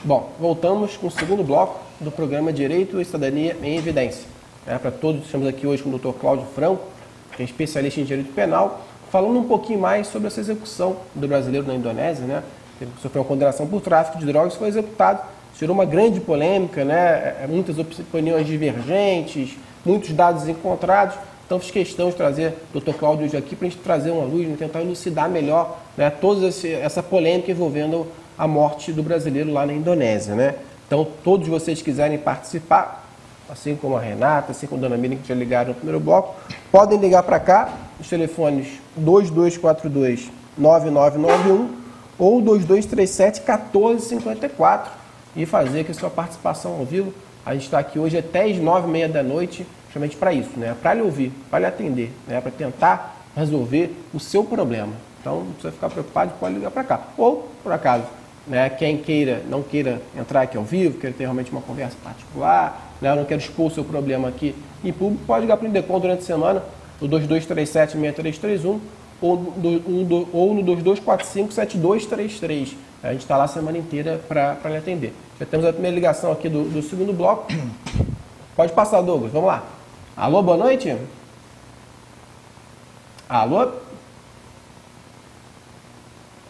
Bom, voltamos com o segundo bloco do programa Direito e Cidadania em Evidência. Para todos, estamos aqui hoje com o Dr. Cláudio Franco, que é especialista em direito penal, falando um pouquinho mais sobre essa execução do brasileiro na Indonésia, né? Ele sofreu uma condenação por tráfico de drogas, foi executado, gerou uma grande polêmica, né? Muitas opiniões divergentes, muitos dados encontrados. Então, fiz questão de trazer o Dr. Cláudio hoje aqui para a gente trazer uma luz, né? Tentar elucidar melhor, né, toda essa polêmica envolvendo a morte do brasileiro lá na Indonésia, né? Então, todos vocês que quiserem participar, assim como a Renata, assim como a Dona Miriam, que já ligaram no primeiro bloco, podem ligar para cá, os telefones 2242-9991 ou 2237-1454 e fazer aqui a sua participação ao vivo. A gente está aqui hoje até as 9h30 da noite, justamente para isso, né? Para lhe ouvir, para lhe atender, né? Para tentar resolver o seu problema. Então, não precisa ficar preocupado, pode ligar para cá. Ou, por acaso, né, quem não queira entrar aqui ao vivo, queira ter realmente uma conversa particular, né, não quer expor o seu problema aqui em público, pode ligar para o Indecon durante a semana, no 2237-6331 ou no 2245-7233. A gente está lá a semana inteira para lhe atender. Já temos a primeira ligação aqui do segundo bloco. Pode passar, Douglas, vamos lá. Alô, boa noite? Alô?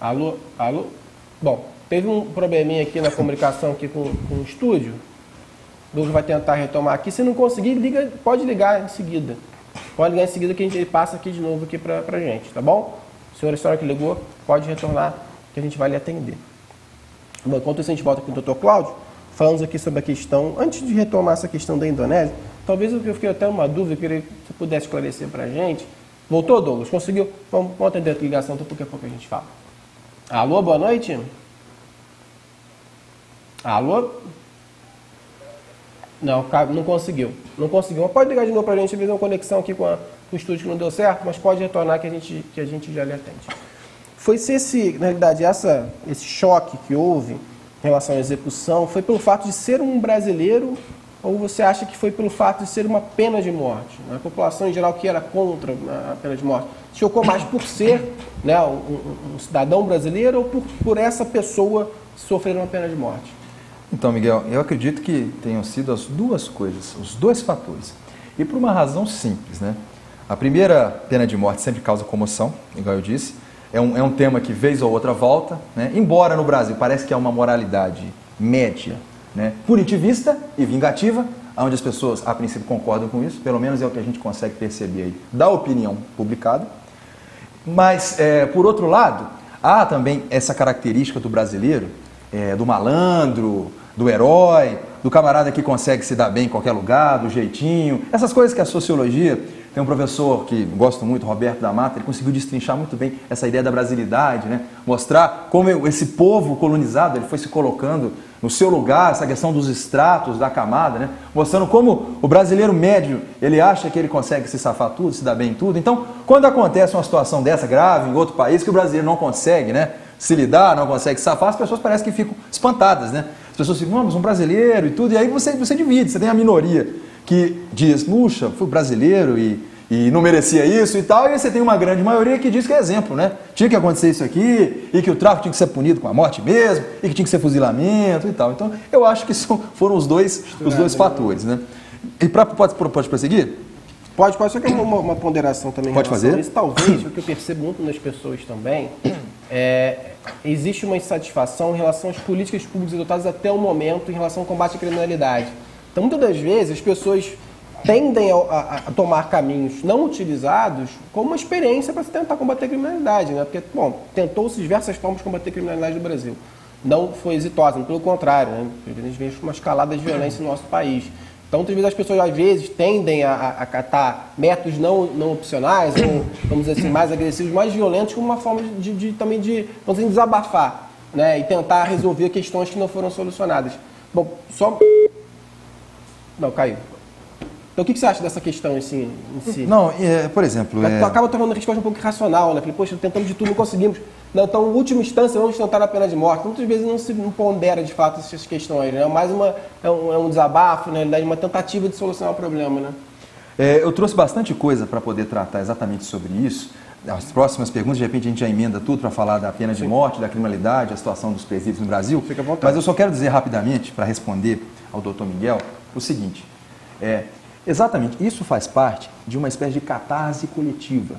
Alô? Alô? Bom, teve um probleminha aqui na comunicação aqui com o estúdio. O Douglas vai tentar retomar aqui. Se não conseguir, pode ligar em seguida. Pode ligar em seguida que ele passa aqui de novo aqui pra gente, tá bom? A senhora que ligou, pode retornar que a gente vai lhe atender. Bom, enquanto isso a gente volta aqui com o Dr. Cláudio, falamos aqui sobre a questão, antes de retomar essa questão da Indonésia, talvez eu fiquei até uma dúvida, eu queria que você pudesse esclarecer pra gente. Voltou, Douglas? Conseguiu? Vamos atender a ligação, então daqui a pouco a gente fala. Alô, boa noite? Alô? Não conseguiu. Não conseguiu. Mas pode ligar de novo para a gente, ver uma conexão aqui com o estúdio que não deu certo, mas pode retornar que a gente já lhe atende. Foi na realidade, esse choque que houve em relação à execução, foi pelo fato de ser um brasileiro, ou você acha que foi pelo fato de ser uma pena de morte? A população em geral que era contra a pena de morte, chocou mais por ser, né, um cidadão brasileiro ou por essa pessoa sofrer uma pena de morte? Então, Miguel, eu acredito que tenham sido as duas coisas, os dois fatores. E por uma razão simples, né? A primeira, pena de morte, sempre causa comoção, igual eu disse. É um tema que vez ou outra volta, né? Embora no Brasil parece que é uma moralidade média, né, punitivista e vingativa, onde as pessoas a princípio concordam com isso, pelo menos é o que a gente consegue perceber aí da opinião publicada. Mas, por outro lado, há também essa característica do brasileiro, do malandro, do herói, do camarada que consegue se dar bem em qualquer lugar, do jeitinho, essas coisas que a sociologia, tem um professor que gosto muito, Roberto da Mata, ele conseguiu destrinchar muito bem essa ideia da brasilidade, né? Mostrar como esse povo colonizado, ele foi se colocando no seu lugar, essa questão dos estratos, da camada, né? Mostrando como o brasileiro médio, ele acha que ele consegue se safar tudo, se dar bem em tudo. Então, quando acontece uma situação dessa grave em outro país, que o brasileiro não consegue, né, se lidar, não consegue se safar, as pessoas parecem que ficam espantadas, né? As pessoas ficam, vamos, um brasileiro e tudo, e aí você divide, você tem a minoria que diz, puxa, fui brasileiro e não merecia isso e tal, e aí você tem uma grande maioria que diz que é exemplo, né? Tinha que acontecer isso aqui, e que o tráfico tinha que ser punido com a morte mesmo, e que tinha que ser fuzilamento e tal. Então, eu acho que foram os dois fatores, né? E pode prosseguir? Pode, só que uma ponderação também. Pode fazer? Isso, talvez, o que eu percebo muito nas pessoas também, existe uma insatisfação em relação às políticas públicas adotadas até o momento em relação ao combate à criminalidade. Então, muitas das vezes, as pessoas tendem a tomar caminhos não utilizados como uma experiência para se tentar combater a criminalidade, né? Porque, bom, tentou-se diversas formas de combater a criminalidade no Brasil. Não foi exitosa, pelo contrário, né? A gente vê uma escalada de violência no nosso país. Então, muitas vezes as pessoas, às vezes, tendem a catar métodos não opcionais, ou, vamos dizer assim, mais agressivos, mais violentos, como uma forma também de, vamos dizer, desabafar, né? E tentar resolver questões que não foram solucionadas. Bom, Não, caiu. Então, o que você acha dessa questão em si? Não, por exemplo... Acaba tornando a resposta um pouco irracional, né? Falei, poxa, tentamos de tudo, não conseguimos. Não, então, em última instância, vamos tentar a pena de morte. Muitas vezes não se pondera, de fato, essas questões, né? Mais um desabafo, né? Uma tentativa de solucionar o problema, né? Eu trouxe bastante coisa para poder tratar exatamente sobre isso, as próximas perguntas, de repente a gente já emenda tudo para falar da pena de morte, da criminalidade, a situação dos presídios no Brasil. Fica à vontade. Mas eu só quero dizer rapidamente, para responder ao doutor Miguel, o seguinte, exatamente, isso faz parte de uma espécie de catarse coletiva.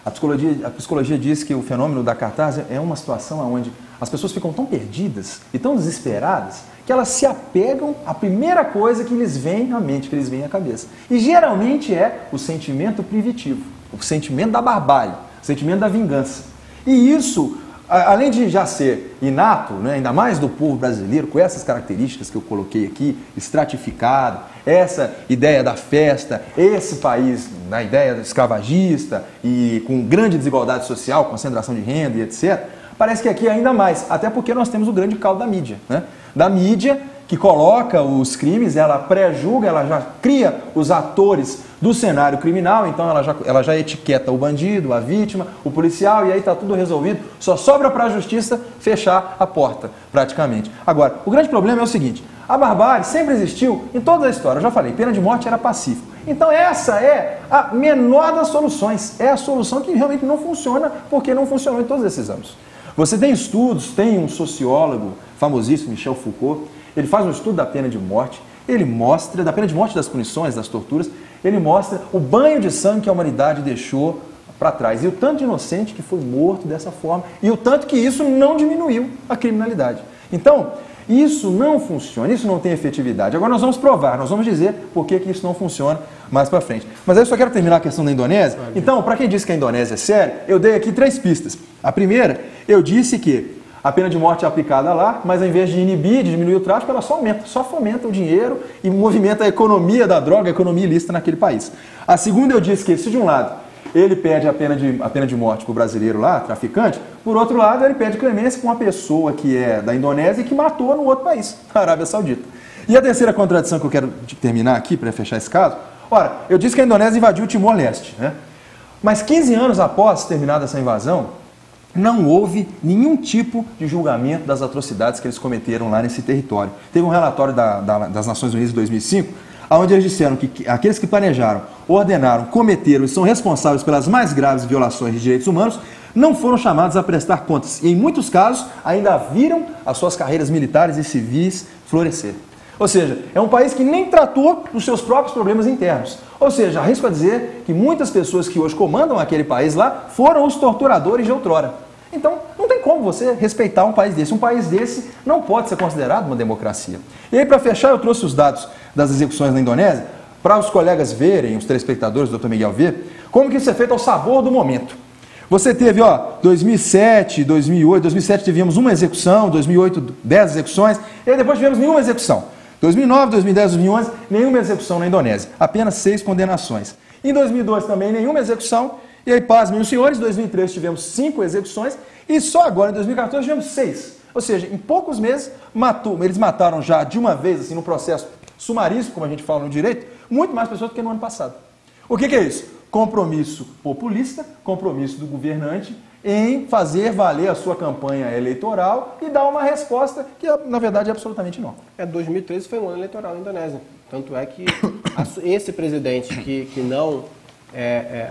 A psicologia diz que o fenômeno da catarse é uma situação onde as pessoas ficam tão perdidas e tão desesperadas que elas se apegam à primeira coisa que lhes vem à mente, que lhes vem à cabeça. E geralmente é o sentimento primitivo, o sentimento da barbárie, o sentimento da vingança. E isso, além de já ser inato, né, ainda mais do povo brasileiro, com essas características que eu coloquei aqui, estratificado, essa ideia da festa, esse país na ideia escravagista e com grande desigualdade social, concentração de renda e etc., parece que aqui é ainda mais, até porque nós temos o grande caldo da mídia, né? Da mídia que coloca os crimes, ela pré-julga, ela já cria os atores do cenário criminal, então ela já etiqueta o bandido, a vítima, o policial, e aí está tudo resolvido, só sobra para a justiça fechar a porta, praticamente. Agora, o grande problema é o seguinte, a barbárie sempre existiu em toda a história, eu já falei, pena de morte era pacífico. Então essa é a menor das soluções, é a solução que realmente não funciona, porque não funcionou em todos esses anos. Você tem estudos, tem um sociólogo famosíssimo, Michel Foucault, ele faz um estudo da pena de morte, ele mostra, da pena de morte, das punições, das torturas, ele mostra o banho de sangue que a humanidade deixou para trás, e o tanto de inocente que foi morto dessa forma, e o tanto que isso não diminuiu a criminalidade. Então, isso não funciona, isso não tem efetividade. Agora nós vamos provar, nós vamos dizer por que isso não funciona mais para frente. Mas aí eu só quero terminar a questão da Indonésia. Então, para quem disse que a Indonésia é séria, eu dei aqui 3 pistas. A primeira, eu disse que a pena de morte é aplicada lá, mas ao invés de inibir, de diminuir o tráfico, ela só aumenta, só fomenta o dinheiro e movimenta a economia da droga, a economia ilícita naquele país. A segunda, eu disse que, se de um lado ele pede a pena de morte para o brasileiro lá, traficante, por outro lado ele pede clemência para uma pessoa que é da Indonésia e que matou no outro país, a Arábia Saudita. E a terceira contradição que eu quero terminar aqui, para fechar esse caso, ora, eu disse que a Indonésia invadiu o Timor-Leste, né? Mas 15 anos após terminada essa invasão, não houve nenhum tipo de julgamento das atrocidades que eles cometeram lá nesse território. Teve um relatório das Nações Unidas de 2005, onde eles disseram que aqueles que planejaram, ordenaram, cometeram e são responsáveis pelas mais graves violações de direitos humanos não foram chamados a prestar contas e, em muitos casos, ainda viram as suas carreiras militares e civis florescer. Ou seja, é um país que nem tratou dos seus próprios problemas internos. Ou seja, arrisco a dizer que muitas pessoas que hoje comandam aquele país lá foram os torturadores de outrora. Então, não tem como você respeitar um país desse. Um país desse não pode ser considerado uma democracia. E aí, para fechar, eu trouxe os dados das execuções na Indonésia, para os colegas verem, os telespectadores, o Dr. Miguel ver, como que isso é feito ao sabor do momento. Você teve, 2007, 2008, 2007 tivemos uma execução, 2008, 10 execuções, e aí depois tivemos nenhuma execução. 2009, 2010, 2011, nenhuma execução na Indonésia, apenas 6 condenações. Em 2002 também nenhuma execução, e aí, pasmem os senhores, em 2013 tivemos 5 execuções, e só agora, em 2014, tivemos 6. Ou seja, em poucos meses, eles mataram já de uma vez, assim, no processo sumaríssimo, como a gente fala no direito, muito mais pessoas do que no ano passado. O que é isso? Compromisso populista, compromisso do governante em fazer valer a sua campanha eleitoral e dar uma resposta que, na verdade, é absolutamente não. 2013 foi um ano eleitoral na Indonésia. Tanto é que esse presidente que não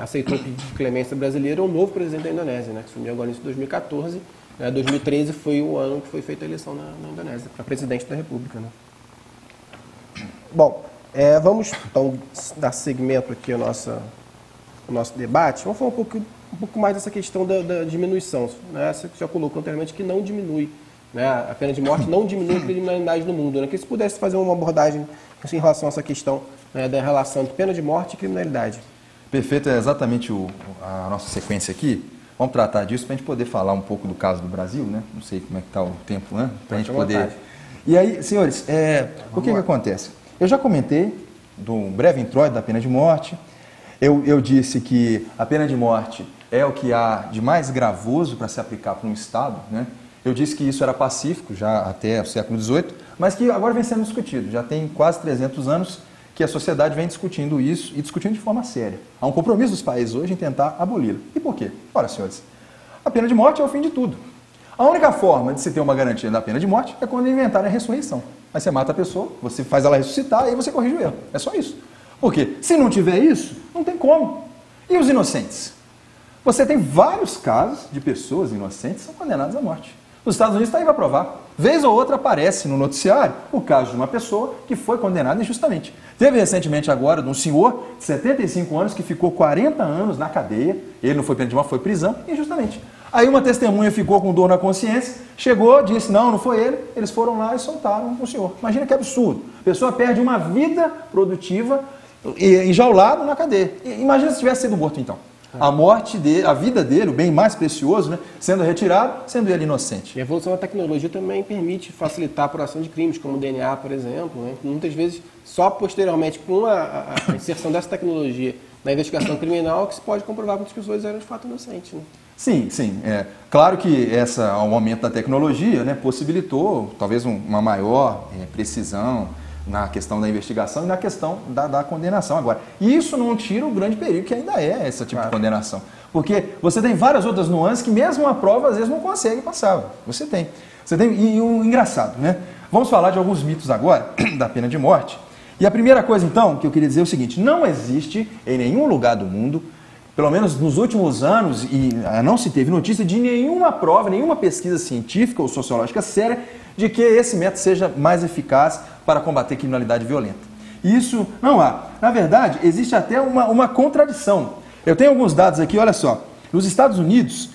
aceitou o pedido de clemência brasileira é o novo presidente da Indonésia, né, que assumiu agora em 2014. 2013 foi o ano que foi feita a eleição na Indonésia, para presidente da República. Né? Bom, vamos então dar seguimento aqui ao nosso debate. Vamos falar um pouco mais dessa questão da diminuição. Né? Você já colocou anteriormente que não diminui. Né? A pena de morte não diminui a criminalidade no mundo. Né? Que se pudesse fazer uma abordagem assim, em relação a essa questão, né, da relação entre pena de morte e criminalidade. Perfeito, é exatamente a nossa sequência aqui. Vamos tratar disso para a gente poder falar um pouco do caso do Brasil, né? Não sei como é que está o tempo, né? Para a gente poder... Vontade. E aí, senhores, o que acontece? Eu já comentei do breve introito da pena de morte. Eu disse que a pena de morte é o que há de mais gravoso para se aplicar para um Estado, né? Eu disse que isso era pacífico já até o século XVIII, mas que agora vem sendo discutido. Já tem quase 300 anos que a sociedade vem discutindo isso e discutindo de forma séria. Há um compromisso dos países hoje em tentar aboli-la. E por quê? Ora, senhores, a pena de morte é o fim de tudo. A única forma de se ter uma garantia da pena de morte é quando inventarem a ressurreição. Aí você mata a pessoa, você faz ela ressuscitar e aí você corrige o erro. É só isso. Por quê? Se não tiver isso, não tem como. E os inocentes? Você tem vários casos de pessoas inocentes que são condenadas à morte. Os Estados Unidos está aí para provar. Vez ou outra aparece no noticiário o caso de uma pessoa que foi condenada injustamente. Teve recentemente agora de um senhor de 75 anos que ficou 40 anos na cadeia. Ele não foi pena de morte, foi prisão, injustamente. Aí uma testemunha ficou com dor na consciência, chegou, disse, não foi ele, eles foram lá e soltaram o senhor. Imagina que absurdo. A pessoa perde uma vida produtiva enjaulado na cadeia. Imagina se tivesse sido morto então. A morte dele, a vida dele, o bem mais precioso, né, sendo retirado, sendo ele inocente. E a evolução da tecnologia também permite facilitar a apuração de crimes, como o DNA, por exemplo. Né? Muitas vezes, só posteriormente, com a inserção dessa tecnologia na investigação criminal, que se pode comprovar que as pessoas eram de fato inocentes. Né? Sim, sim. Claro que o aumento da tecnologia, né, possibilitou talvez uma maior precisão na questão da investigação e na questão da condenação agora. E isso não tira o grande perigo que ainda é esse tipo de condenação. Porque você tem várias outras nuances que mesmo a prova às vezes não consegue passar. Você tem. E o engraçado, né? Vamos falar de alguns mitos agora da pena de morte. E a primeira coisa então que eu queria dizer é o seguinte, não existe em nenhum lugar do mundo, pelo menos nos últimos anos, e não se teve notícia de nenhuma prova, nenhuma pesquisa científica ou sociológica séria de que esse método seja mais eficaz para combater criminalidade violenta. Isso não há. Na verdade, existe até uma contradição. Eu tenho alguns dados aqui, olha só. Nos Estados Unidos,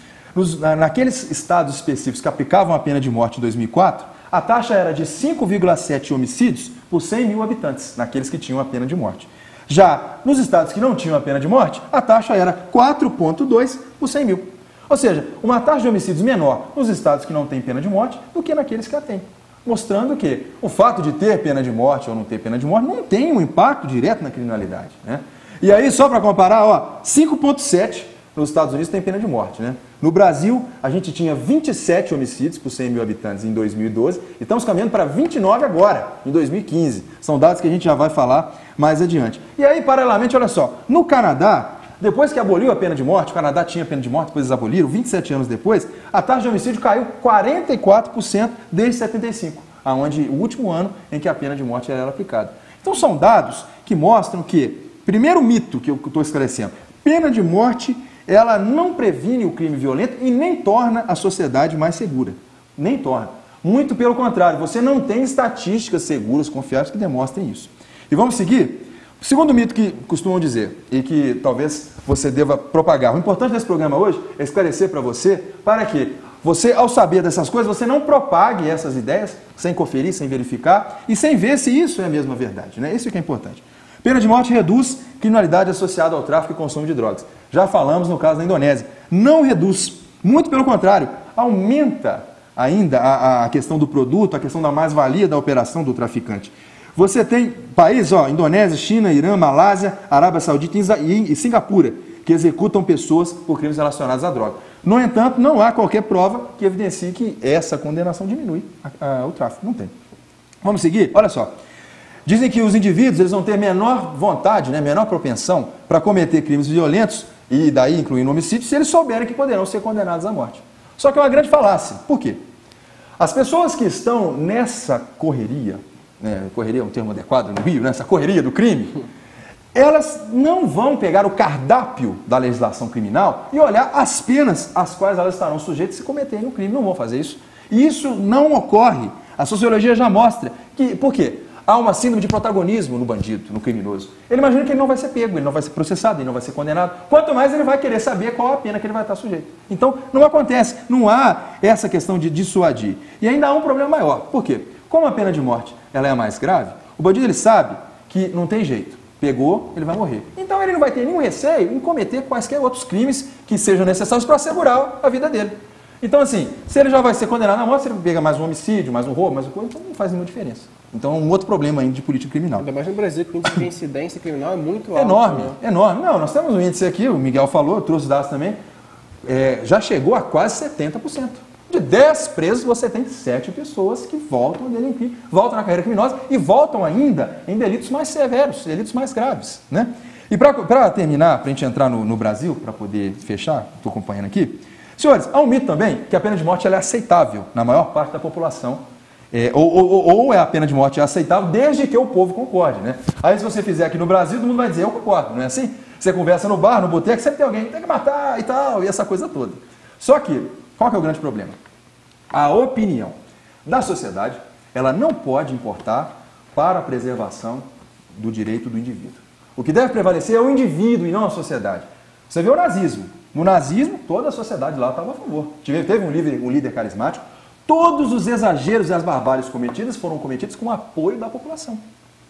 naqueles estados específicos que aplicavam a pena de morte em 2004, a taxa era de 5,7 homicídios por 100 mil habitantes, naqueles que tinham a pena de morte. Já nos estados que não tinham a pena de morte, a taxa era 4,2 por 100 mil. Ou seja, uma taxa de homicídios menor nos estados que não têm pena de morte do que naqueles que a têm. Mostrando que o fato de ter pena de morte ou não ter pena de morte não tem um impacto direto na criminalidade. Né? E aí, só para comparar, 5,7 nos Estados Unidos tem pena de morte. Né? No Brasil, a gente tinha 27 homicídios por 100 mil habitantes em 2012 e estamos caminhando para 29 agora, em 2015. São dados que a gente já vai falar mais adiante. E aí, paralelamente, olha só, no Canadá, depois que aboliu a pena de morte, o Canadá tinha pena de morte, depois eles aboliram, 27 anos depois, a taxa de homicídio caiu 44% desde 75, onde o último ano em que a pena de morte era aplicada. Então são dados que mostram que, primeiro mito que eu estou esclarecendo, pena de morte, ela não previne o crime violento e nem torna a sociedade mais segura. Nem torna. Muito pelo contrário, você não tem estatísticas seguras, confiáveis que demonstrem isso. E vamos seguir? O segundo mito que costumam dizer e que talvez você deva propagar. O importante desse programa hoje é esclarecer para você, para que você, ao saber dessas coisas, você não propague essas ideias sem conferir, sem verificar e sem ver se isso é a mesma verdade. Né? Isso que é importante. Pena de morte reduz criminalidade associada ao tráfico e consumo de drogas. Já falamos no caso da Indonésia. Não reduz. Muito pelo contrário, aumenta ainda a questão do produto, a questão da mais-valia da operação do traficante. Você tem países, Indonésia, China, Irã, Malásia, Arábia Saudita e Singapura, que executam pessoas por crimes relacionados à droga. No entanto, não há qualquer prova que evidencie que essa condenação diminui o tráfico. Não tem. Vamos seguir? Olha só. Dizem que os indivíduos eles vão ter menor vontade, né, menor propensão para cometer crimes violentos, e daí incluindo homicídio, se eles souberem que poderão ser condenados à morte. Só que é uma grande falácia. Por quê? As pessoas que estão nessa correria, correria é um termo adequado no Rio, nessa correria do crime, elas não vão pegar o cardápio da legislação criminal e olhar as penas às quais elas estarão sujeitas se cometerem um crime. Não vão fazer isso. E isso não ocorre. A sociologia já mostra que... Por quê? Há uma síndrome de protagonismo no bandido, no criminoso. Ele imagina que ele não vai ser pego, ele não vai ser processado, ele não vai ser condenado. Quanto mais ele vai querer saber qual a pena que ele vai estar sujeito. Então, não acontece, não há essa questão de dissuadir. E ainda há um problema maior. Por quê? Como a pena de morte ela é a mais grave, o bandido ele sabe que não tem jeito. Pegou, ele vai morrer. Então ele não vai ter nenhum receio em cometer quaisquer outros crimes que sejam necessários para assegurar a vida dele. Então, assim, se ele já vai ser condenado à morte, se ele pega mais um homicídio, mais um roubo, mais uma coisa, então não faz nenhuma diferença. Então, é um outro problema ainda de política criminal. Ainda mais no Brasil, que o índice de incidência criminal é muito alto. Enorme, né? enorme. Não, nós temos um índice aqui, o Miguel falou, eu trouxe dados também, já chegou a quase 70%. De 10 presos, você tem 7 pessoas que voltam a delinquir, voltam na carreira criminosa e voltam ainda em delitos mais severos, delitos mais graves. Né? E para terminar, para a gente entrar no Brasil, para poder fechar, estou acompanhando aqui, senhores, há um mito também que a pena de morte ela é aceitável na maior parte da população. Ou a pena de morte é aceitável desde que o povo concorde. Né? Aí se você fizer aqui no Brasil, todo mundo vai dizer, eu concordo, não é assim? Você conversa no bar, no boteco, sempre tem alguém que tem que matar e tal, e essa coisa toda. Só que, qual que é o grande problema? A opinião da sociedade, ela não pode importar para a preservação do direito do indivíduo. O que deve prevalecer é o indivíduo e não a sociedade. Você vê o nazismo. No nazismo, toda a sociedade lá estava a favor. Teve um líder carismático. Todos os exageros e as barbáries cometidas foram cometidos com o apoio da população.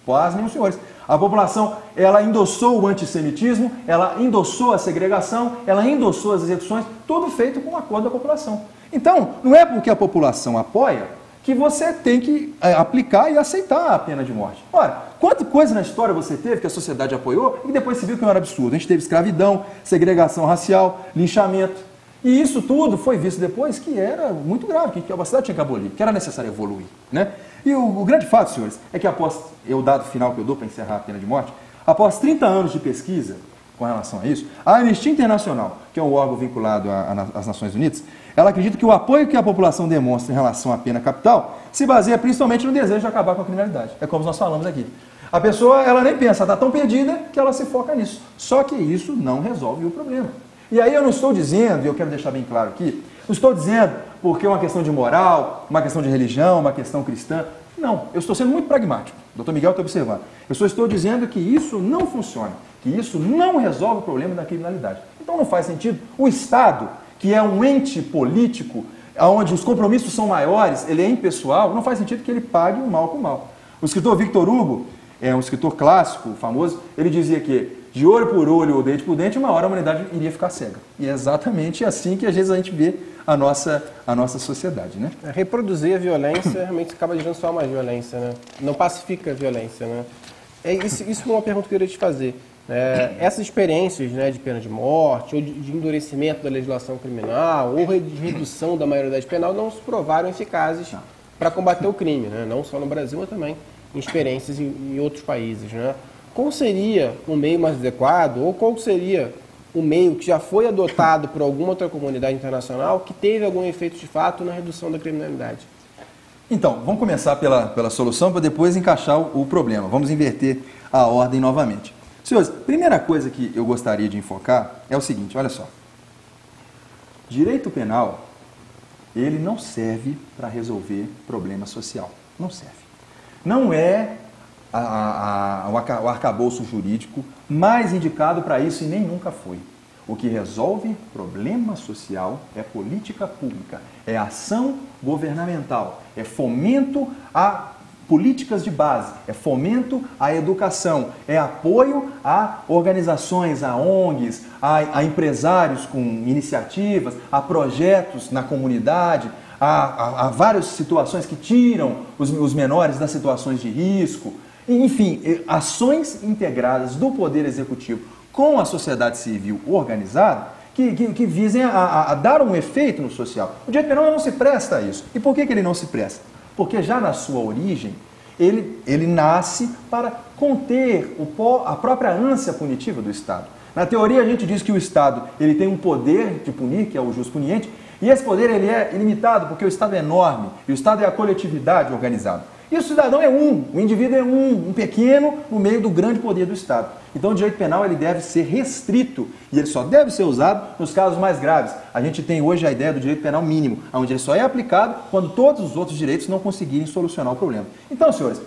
Pasmem os senhores. A população, ela endossou o antissemitismo, ela endossou a segregação, ela endossou as execuções, tudo feito com o acordo da população. Então, não é porque a população apoia que você tem que aplicar e aceitar a pena de morte. Ora, quanta coisa na história você teve que a sociedade apoiou e depois se viu que não era absurdo. A gente teve escravidão, segregação racial, linchamento. E isso tudo foi visto depois que era muito grave, que a sociedade tinha que abolir, que era necessário evoluir. Né? E o grande fato, senhores, é que após, o dado final que eu dou para encerrar a pena de morte, após 30 anos de pesquisa com relação a isso, a Anistia Internacional, que é um órgão vinculado às Nações Unidas, ela acredita que o apoio que a população demonstra em relação à pena capital se baseia principalmente no desejo de acabar com a criminalidade. É como nós falamos aqui. A pessoa, ela nem pensa, está tão perdida que ela se foca nisso. Só que isso não resolve o problema. E aí eu não estou dizendo, e eu quero deixar bem claro aqui, não estou dizendo porque é uma questão de moral, uma questão de religião, uma questão cristã. Não, eu estou sendo muito pragmático. O Dr. Miguel está observando. Eu só estou dizendo que isso não funciona, que isso não resolve o problema da criminalidade. Então não faz sentido o Estado, que é um ente político, onde os compromissos são maiores, ele é impessoal, não faz sentido que ele pague o mal com o mal. O escritor Victor Hugo, é um escritor clássico, famoso, ele dizia que de olho por olho ou dente por dente, uma hora a humanidade iria ficar cega. E é exatamente assim que às vezes a gente vê a nossa sociedade. Né? Reproduzir a violência realmente acaba gerando só mais violência, né? Não pacifica a violência. Né? Isso foi uma pergunta que eu queria te fazer. Essas experiências, né, de pena de morte, ou de endurecimento da legislação criminal, ou de redução da maioridade penal, não se provaram eficazes para combater o crime, né? Não só no Brasil, mas também em experiências em outros países. Né? Qual seria o meio mais adequado, ou qual seria o meio que já foi adotado por alguma outra comunidade internacional que teve algum efeito de fato na redução da criminalidade? Então, vamos começar pela solução para depois encaixar o problema. Vamos inverter a ordem novamente. Senhores, primeira coisa que eu gostaria de enfocar é o seguinte, olha só. Direito penal, ele não serve para resolver problema social. Não serve. Não é o arcabouço jurídico mais indicado para isso e nem nunca foi. O que resolve problema social é política pública, é ação governamental, é fomento a políticas de base, é fomento à educação, é apoio a organizações, a ONGs, a empresários com iniciativas, a projetos na comunidade, a várias situações que tiram os menores das situações de risco. Enfim, ações integradas do Poder Executivo com a sociedade civil organizada que visem a dar um efeito no social. O direito penal não se presta a isso. E por que ele não se presta? Porque já na sua origem, ele nasce para conter a própria ânsia punitiva do Estado. Na teoria, a gente diz que o Estado ele tem um poder de punir, que é o jus puniente, e esse poder ele é ilimitado, porque o Estado é enorme, e o Estado é a coletividade organizada. E o cidadão é o indivíduo é um pequeno no meio do grande poder do Estado. Então o direito penal ele deve ser restrito e ele só deve ser usado nos casos mais graves. A gente tem hoje a ideia do direito penal mínimo, onde ele só é aplicado quando todos os outros direitos não conseguirem solucionar o problema. Então, senhores,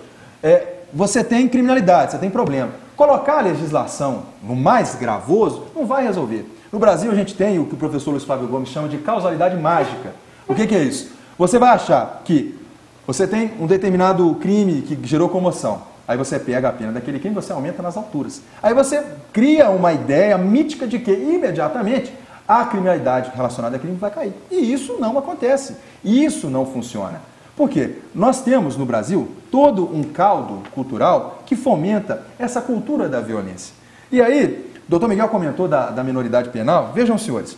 você tem criminalidade, você tem problema. Colocar a legislação no mais gravoso não vai resolver. No Brasil a gente tem o que o professor Luiz Flávio Gomes chama de causalidade mágica. O que é isso? Você vai achar que você tem um determinado crime que gerou comoção. Aí você pega a pena daquele crime e você aumenta nas alturas. Aí você cria uma ideia mítica de que imediatamente a criminalidade relacionada a crime vai cair. E isso não acontece. Isso não funciona. Por quê? Nós temos no Brasil todo um caldo cultural que fomenta essa cultura da violência. E aí, o Dr. Miguel comentou da minoridade penal. Vejam, senhores,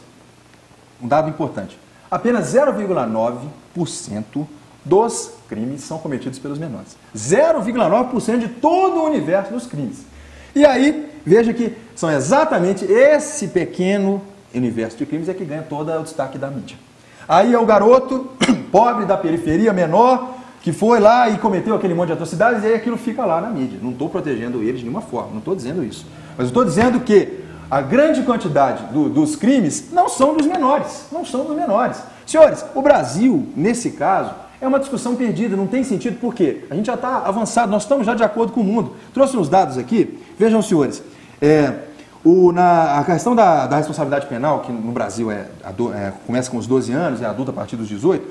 um dado importante. Apenas 0,9% dos crimes são cometidos pelos menores. 0,9% de todo o universo dos crimes. E aí, veja que são exatamente esse pequeno universo de crimes é que ganha todo o destaque da mídia. Aí é o garoto pobre da periferia, menor, que foi lá e cometeu aquele monte de atrocidades e aí aquilo fica lá na mídia. Não estou protegendo ele de nenhuma forma, não estou dizendo isso. Mas eu estou dizendo que a grande quantidade dos crimes não são dos menores, não são dos menores. Senhores, o Brasil, nesse caso, é uma discussão perdida, não tem sentido, por quê? A gente já está avançado, nós estamos já de acordo com o mundo. Trouxe uns dados aqui, vejam, senhores, a questão da responsabilidade penal, que no Brasil começa com os 12 anos, é adulta a partir dos 18,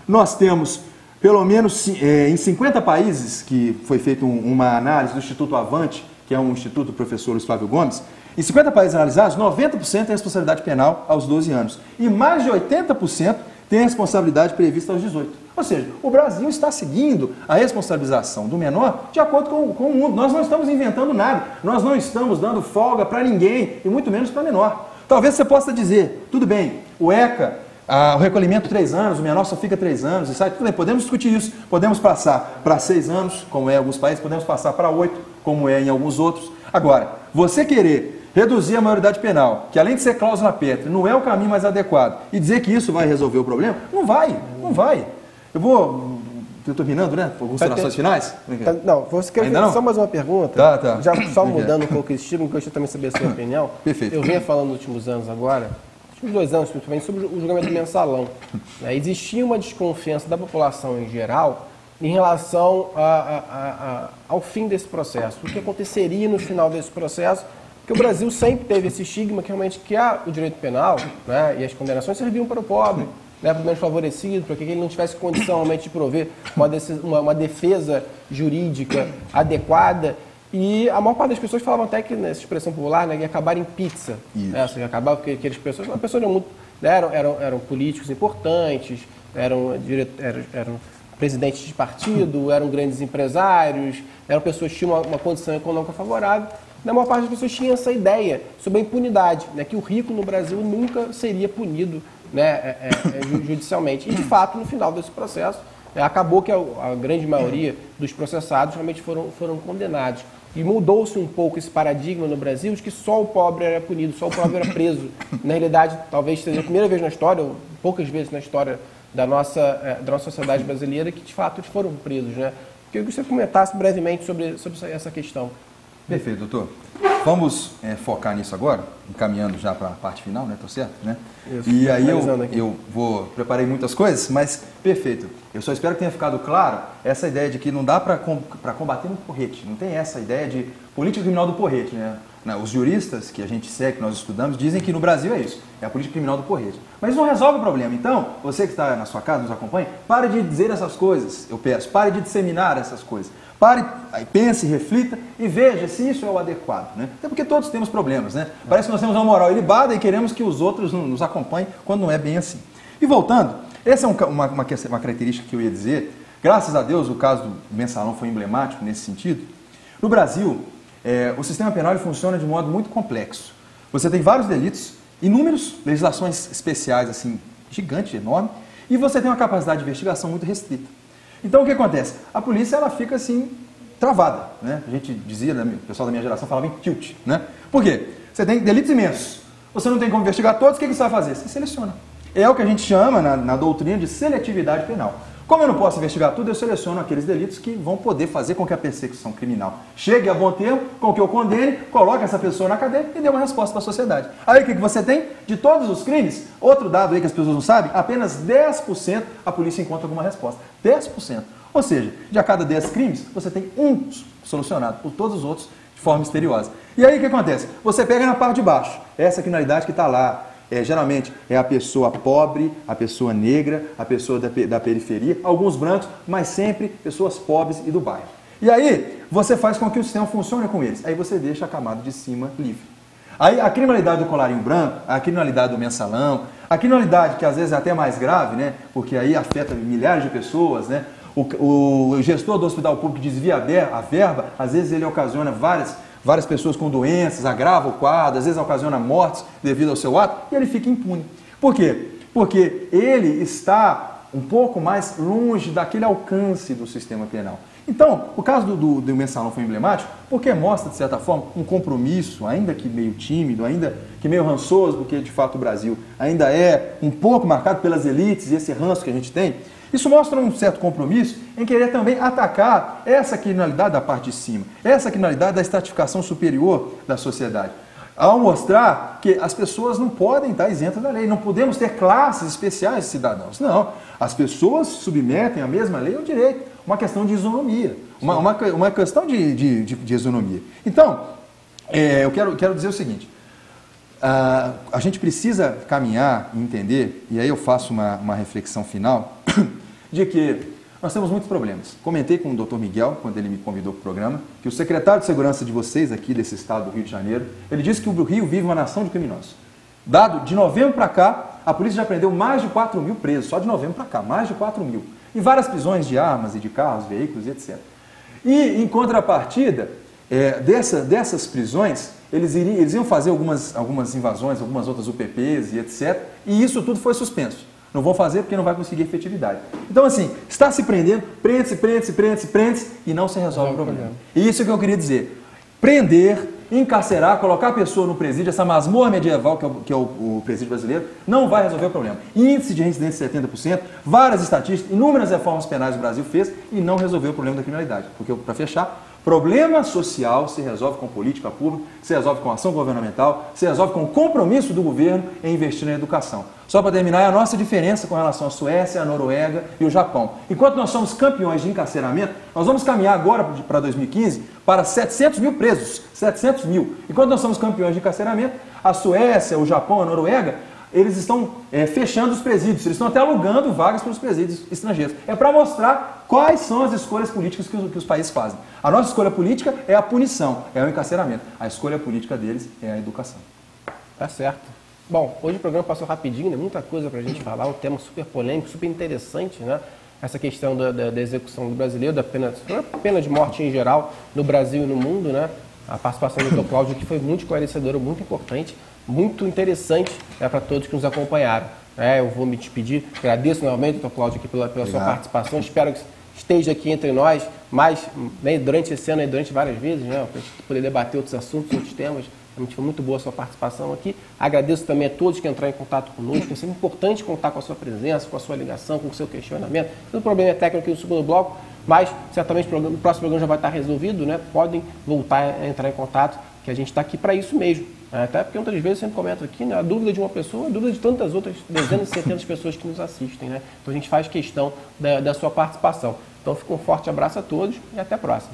nós temos, pelo menos em 50 países, que foi feita uma análise do Instituto Avante, que é um instituto do professor Luiz Flávio Gomes, em 50 países analisados, 90% tem responsabilidade penal aos 12 anos. E mais de 80% tem responsabilidade prevista aos 18. Ou seja, o Brasil está seguindo a responsabilização do menor de acordo com o mundo. Nós não estamos inventando nada. Nós não estamos dando folga para ninguém, e muito menos para menor. Talvez você possa dizer, tudo bem, o ECA, o recolhimento 3 anos, o menor só fica 3 anos, e sai, tudo bem, podemos discutir isso. Podemos passar para 6 anos, como é em alguns países, podemos passar para 8, como é em alguns outros. Agora, você querer reduzir a maioridade penal, que além de ser cláusula pétrea, não é o caminho mais adequado, e dizer que isso vai resolver o problema, não vai, não vai. Eu estou terminando, né? Por considerações finais? Não, você quer só mais uma pergunta? Tá. Já só mudando um pouco o estilo, que eu gostaria também de saber a sua opinião. Perfeito. Eu venho falando nos últimos anos agora, nos últimos 2 anos, principalmente, sobre o julgamento do mensalão. Existia uma desconfiança da população em geral em relação ao fim desse processo. O que aconteceria no final desse processo? Porque o Brasil sempre teve esse estigma que realmente o direito penal, né, e as condenações serviam para o pobre, né, para o menos favorecido, para que ele não tivesse condição realmente de prover uma defesa jurídica adequada. E a maior parte das pessoas falavam até que, nessa expressão popular, né, ia acabar em pizza. Né, assim, acabava porque aquelas pessoas eram políticos importantes, eram presidentes de partido, eram grandes empresários, eram pessoas que tinham uma condição econômica favorável. Na maior parte das pessoas tinha essa ideia sobre a impunidade, né, que o rico no Brasil nunca seria punido, né, judicialmente. E, de fato, no final desse processo, acabou que a grande maioria dos processados realmente foram condenados. E mudou-se um pouco esse paradigma no Brasil de que só o pobre era punido, só o pobre era preso. Na realidade, talvez seja a primeira vez na história, ou poucas vezes na história da nossa sociedade brasileira, que, de fato, eles foram presos, né? Queria que você comentasse brevemente sobre essa questão. Perfeito, doutor. Vamos focar nisso agora, encaminhando já para a parte final, né? Tô certo, né? Isso, e aí eu preparei muitas coisas, mas perfeito. Eu só espero que tenha ficado claro essa ideia de que não dá para combater no porrete. Não tem essa ideia de política criminal do porrete, né? Os juristas que a gente segue, que nós estudamos, dizem que no Brasil é isso, é a política criminal do porrete. Mas isso não resolve o problema. Então, você que está na sua casa, nos acompanha, pare de dizer essas coisas, eu peço, pare de disseminar essas coisas. Pare, pense, reflita e veja se isso é o adequado, né? Até porque todos temos problemas, né? Parece que nós temos uma moral ilibada e queremos que os outros nos acompanhem quando não é bem assim. E voltando, essa é uma característica que eu ia dizer. Graças a Deus, o caso do mensalão foi emblemático nesse sentido. No Brasil, o sistema penal funciona de modo muito complexo. Você tem vários delitos, inúmeras legislações especiais, assim, gigante, enorme, e você tem uma capacidade de investigação muito restrita. Então, o que acontece? A polícia, ela fica, assim, travada, né? A gente dizia, o pessoal da minha geração falava em tilt, né? Por quê? Você tem delitos imensos, você não tem como investigar todos, o que você vai fazer? Você seleciona. É o que a gente chama, na doutrina, de seletividade penal. Como eu não posso investigar tudo, eu seleciono aqueles delitos que vão poder fazer com que a persecução criminal chegue a bom termo, com que eu condene, coloque essa pessoa na cadeia e dê uma resposta para a sociedade. Aí o que você tem? De todos os crimes, outro dado aí que as pessoas não sabem, apenas 10% a polícia encontra alguma resposta. 10%. Ou seja, de a cada 10 crimes, você tem um solucionado, por todos os outros de forma misteriosa. E aí o que acontece? Você pega na parte de baixo, essa criminalidade que está lá, geralmente é a pessoa pobre, a pessoa negra, a pessoa da periferia, alguns brancos, mas sempre pessoas pobres e do bairro. E aí você faz com que o sistema funcione com eles. Aí você deixa a camada de cima livre. Aí a criminalidade do colarinho branco, a criminalidade do mensalão, a criminalidade que às vezes é até mais grave, né? Porque aí afeta milhares de pessoas, né? O gestor do hospital público desvia a verba, às vezes ele ocasiona várias pessoas com doenças, agrava o quadro, às vezes ocasiona mortes devido ao seu ato, e ele fica impune. Por quê? Porque ele está um pouco mais longe daquele alcance do sistema penal. Então, o caso do mensalão foi emblemático porque mostra, de certa forma, um compromisso, ainda que meio tímido, ainda que meio rançoso, porque de fato o Brasil ainda é um pouco marcado pelas elites e esse ranço que a gente tem. Isso mostra um certo compromisso em querer também atacar essa criminalidade da parte de cima, essa criminalidade da estratificação superior da sociedade. ao mostrar que as pessoas não podem estar isentas da lei, não podemos ter classes especiais de cidadãos. Não, as pessoas se submetem à mesma lei ao direito, uma questão de isonomia, uma questão de isonomia. Então, eu quero dizer o seguinte, a gente precisa caminhar e entender, e aí eu faço uma reflexão final, de que nós temos muitos problemas. Comentei com o Dr. Miguel, quando ele me convidou para o programa, que o secretário de segurança de vocês aqui desse estado do Rio de Janeiro, ele disse que o Rio vive uma nação de criminosos. Dado de novembro para cá, a polícia já prendeu mais de 4 mil presos, só de novembro para cá, mais de 4 mil. E várias prisões de armas e de carros, veículos e etc. E, em contrapartida dessas prisões, eles iam fazer algumas invasões, algumas outras UPPs e etc. E isso tudo foi suspenso. Não vão fazer porque não vai conseguir efetividade. Então, assim, está se prendendo, prende-se e não se resolve o problema. E isso que eu queria dizer. Prender, encarcerar, colocar a pessoa no presídio, essa masmorra medieval que é o presídio brasileiro, não vai resolver o problema. Índice de reincidência de 70%, várias estatísticas, inúmeras reformas penais o Brasil fez e não resolveu o problema da criminalidade. Porque, para fechar, problema social se resolve com política pública, se resolve com ação governamental, se resolve com o compromisso do governo em investir na educação. Só para terminar, é a nossa diferença com relação à Suécia, a Noruega e o Japão. Enquanto nós somos campeões de encarceramento, nós vamos caminhar agora para 2015 para 700 mil presos. 700 mil. Enquanto nós somos campeões de encarceramento, a Suécia, o Japão, a Noruega, eles estão fechando os presídios, eles estão até alugando vagas para os presídios estrangeiros. É para mostrar quais são as escolhas políticas que os países fazem. A nossa escolha política é a punição, é o encarceramento. A escolha política deles é a educação. Tá certo. Bom, hoje o programa passou rapidinho, né? Muita coisa para a gente falar, um tema super polêmico, super interessante, né? Essa questão da execução do brasileiro, da pena de morte em geral no Brasil e no mundo, né? A participação do Dr. Cláudio aqui foi muito esclarecedora, muito importante, muito interessante, né, para todos que nos acompanharam. Eu vou me despedir, agradeço novamente, Dr. Cláudio, aqui pela sua participação, espero que esteja aqui entre nós, mais, né, durante esse ano e durante várias vezes, né, para a gente poder debater outros assuntos, outros temas. Realmente foi muito boa a sua participação aqui. Agradeço também a todos que entraram em contato conosco. É sempre importante contar com a sua presença, com a sua ligação, com o seu questionamento. O problema é técnico aqui no segundo bloco, mas certamente o próximo programa já vai estar resolvido, né? Podem voltar a entrar em contato, que a gente está aqui para isso mesmo. Até porque muitas vezes eu sempre comento aqui, né, a dúvida de uma pessoa, a dúvida de tantas outras dezenas e centenas de pessoas que nos assistem, né? Então a gente faz questão da sua participação. Então fica um forte abraço a todos e até a próxima.